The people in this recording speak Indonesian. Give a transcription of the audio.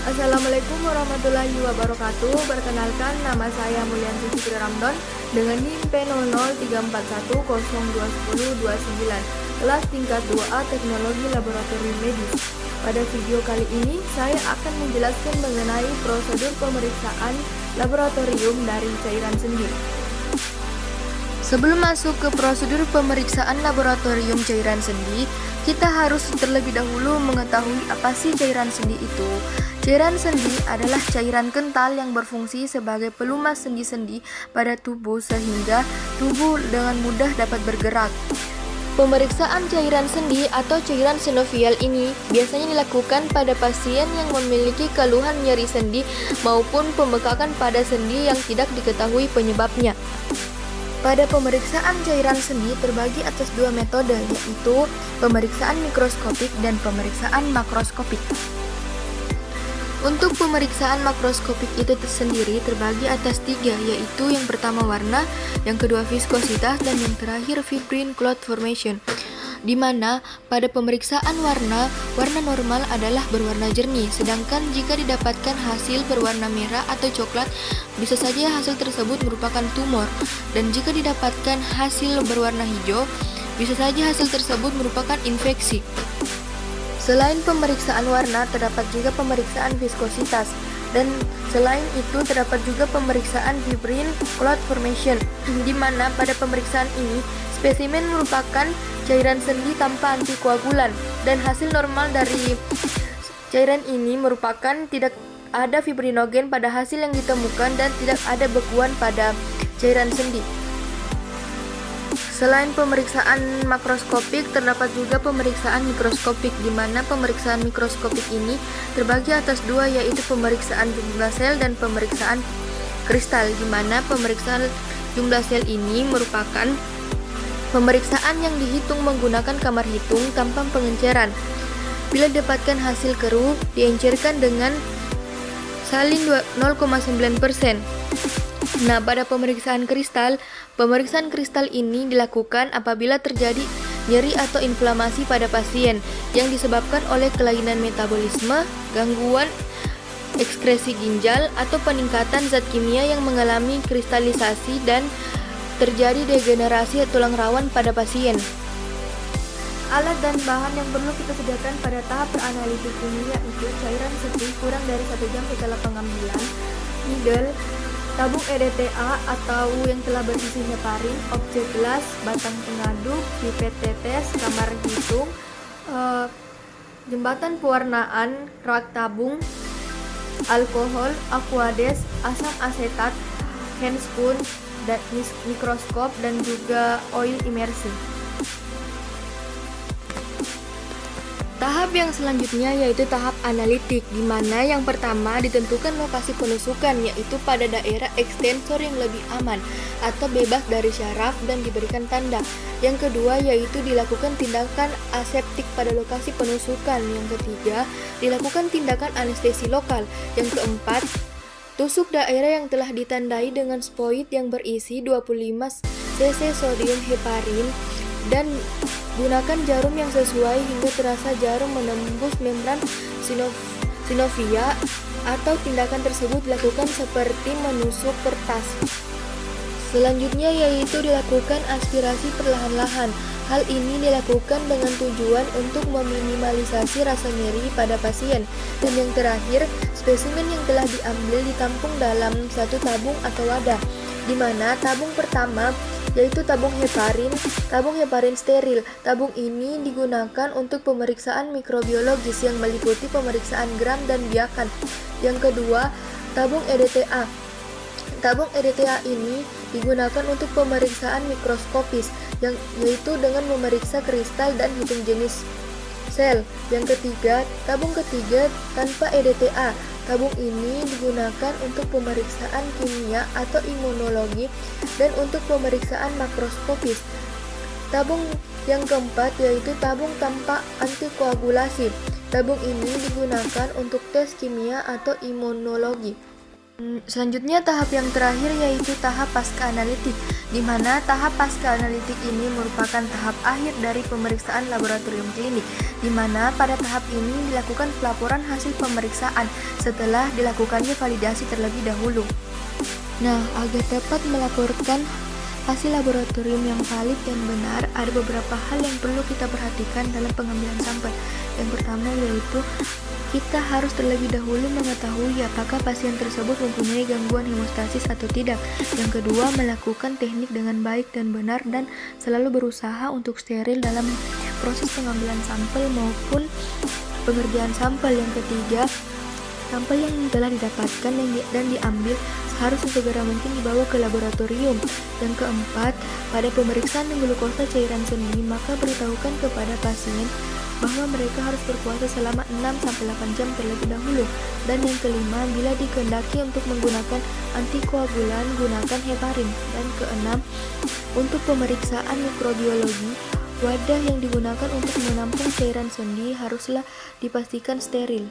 Assalamualaikum warahmatullahi wabarakatuh. Perkenalkan, nama saya Mulyanti Fitri Ramdon dengan NIM P003410201029, kelas tingkat 2A Teknologi Laboratorium Medis. Pada video kali ini, saya akan menjelaskan mengenai prosedur pemeriksaan laboratorium dari cairan sendi. Sebelum masuk ke prosedur pemeriksaan laboratorium cairan sendi, kita harus terlebih dahulu mengetahui apa sih cairan sendi itu. Cairan sendi adalah cairan kental yang berfungsi sebagai pelumas sendi-sendi pada tubuh sehingga tubuh dengan mudah dapat bergerak. Pemeriksaan cairan sendi atau cairan sinovial ini biasanya dilakukan pada pasien yang memiliki keluhan nyeri sendi maupun pembekakan pada sendi yang tidak diketahui penyebabnya. Pada pemeriksaan cairan sendi terbagi atas dua metode, yaitu pemeriksaan mikroskopik dan pemeriksaan makroskopik. Untuk pemeriksaan makroskopik itu tersendiri terbagi atas tiga, yaitu yang pertama warna, yang kedua viskositas, dan yang terakhir fibrin cloud formation. Di mana pada pemeriksaan warna normal adalah berwarna jernih, sedangkan jika didapatkan hasil berwarna merah atau coklat, bisa saja hasil tersebut merupakan tumor, dan jika didapatkan hasil berwarna hijau, bisa saja hasil tersebut merupakan infeksi. Selain pemeriksaan warna, terdapat juga pemeriksaan viskositas, dan selain itu terdapat juga pemeriksaan fibrin cloud formation, di mana pada pemeriksaan ini spesimen merupakan cairan sendi tanpa antikoagulan, dan hasil normal dari cairan ini merupakan tidak ada fibrinogen pada hasil yang ditemukan dan tidak ada bekuan pada cairan sendi. Selain pemeriksaan makroskopik, terdapat juga pemeriksaan mikroskopik, di mana pemeriksaan mikroskopik ini terbagi atas dua, yaitu pemeriksaan jumlah sel dan pemeriksaan kristal, di mana pemeriksaan jumlah sel ini merupakan pemeriksaan yang dihitung menggunakan kamar hitung tanpa pengenceran. Bila dapatkan hasil keruh, diencerkan dengan salin 0,9%. Nah, pada pemeriksaan kristal ini dilakukan apabila terjadi nyeri atau inflamasi pada pasien yang disebabkan oleh kelainan metabolisme, gangguan ekskresi ginjal, atau peningkatan zat kimia yang mengalami kristalisasi dan terjadi degenerasi tulang rawan pada pasien. Alat dan bahan yang perlu kita sediakan pada tahap peranalisis ini yaitu cairan sendi kurang dari 1 jam setelah pengambilan, needle, tabung EDTA atau yang telah berisi heparin, objek gelas, batang pengaduk, pipet tetes, kamar hitung, jembatan pewarnaan, rak tabung, alkohol, aquades, asam asetat, handspoon, dan mikroskop, dan juga oil imersi. Tahap yang selanjutnya yaitu tahap analitik, di mana yang pertama ditentukan lokasi penusukan, yaitu pada daerah ekstensor yang lebih aman atau bebas dari syaraf dan diberikan tanda. Yang kedua yaitu dilakukan tindakan aseptik pada lokasi penusukan. Yang ketiga dilakukan tindakan anestesi lokal. Yang keempat, tusuk daerah yang telah ditandai dengan spoid yang berisi 25 cc sodium heparin dan gunakan jarum yang sesuai hingga terasa jarum menembus membran sinovia, atau tindakan tersebut dilakukan seperti menusuk kertas. Selanjutnya yaitu dilakukan aspirasi perlahan-lahan. Hal ini dilakukan dengan tujuan untuk meminimalisasi rasa nyeri pada pasien. Dan yang terakhir, spesimen yang telah diambil ditampung dalam satu tabung atau wadah, di mana tabung pertama yaitu tabung heparin steril. Tabung ini digunakan untuk pemeriksaan mikrobiologis yang meliputi pemeriksaan gram dan biakan. Yang kedua, tabung EDTA. Tabung EDTA ini digunakan untuk pemeriksaan mikroskopis, yaitu dengan memeriksa kristal dan hitung jenis sel. Yang ketiga, tabung ketiga tanpa EDTA. Tabung ini digunakan untuk pemeriksaan kimia atau imunologi dan untuk pemeriksaan makroskopis. Tabung yang keempat yaitu tabung tanpa antikoagulasi. Tabung ini digunakan untuk tes kimia atau imunologi. Selanjutnya tahap yang terakhir yaitu tahap pasca analitik, di mana tahap pasca analitik ini merupakan tahap akhir dari pemeriksaan laboratorium klinik, di mana pada tahap ini dilakukan pelaporan hasil pemeriksaan setelah dilakukannya validasi terlebih dahulu. Nah, agar dapat melaporkan hasil laboratorium yang valid dan benar, ada beberapa hal yang perlu kita perhatikan dalam pengambilan sampel. Yang pertama yaitu kita harus terlebih dahulu mengetahui apakah pasien tersebut mempunyai gangguan hemostasis atau tidak. Yang kedua, melakukan teknik dengan baik dan benar dan selalu berusaha untuk steril dalam proses pengambilan sampel maupun pengerjaan sampel. Yang ketiga, sampel yang telah didapatkan dan diambil harus segera mungkin dibawa ke laboratorium. Yang keempat, pada pemeriksaan glukosa cairan sendi, maka beritahukan kepada pasien bahwa mereka harus berpuasa selama 6-8 jam terlebih dahulu. Dan yang kelima, bila dikehendaki untuk menggunakan antikoagulan, gunakan heparin. Dan keenam, untuk pemeriksaan mikrobiologi, wadah yang digunakan untuk menampung cairan sendi haruslah dipastikan steril.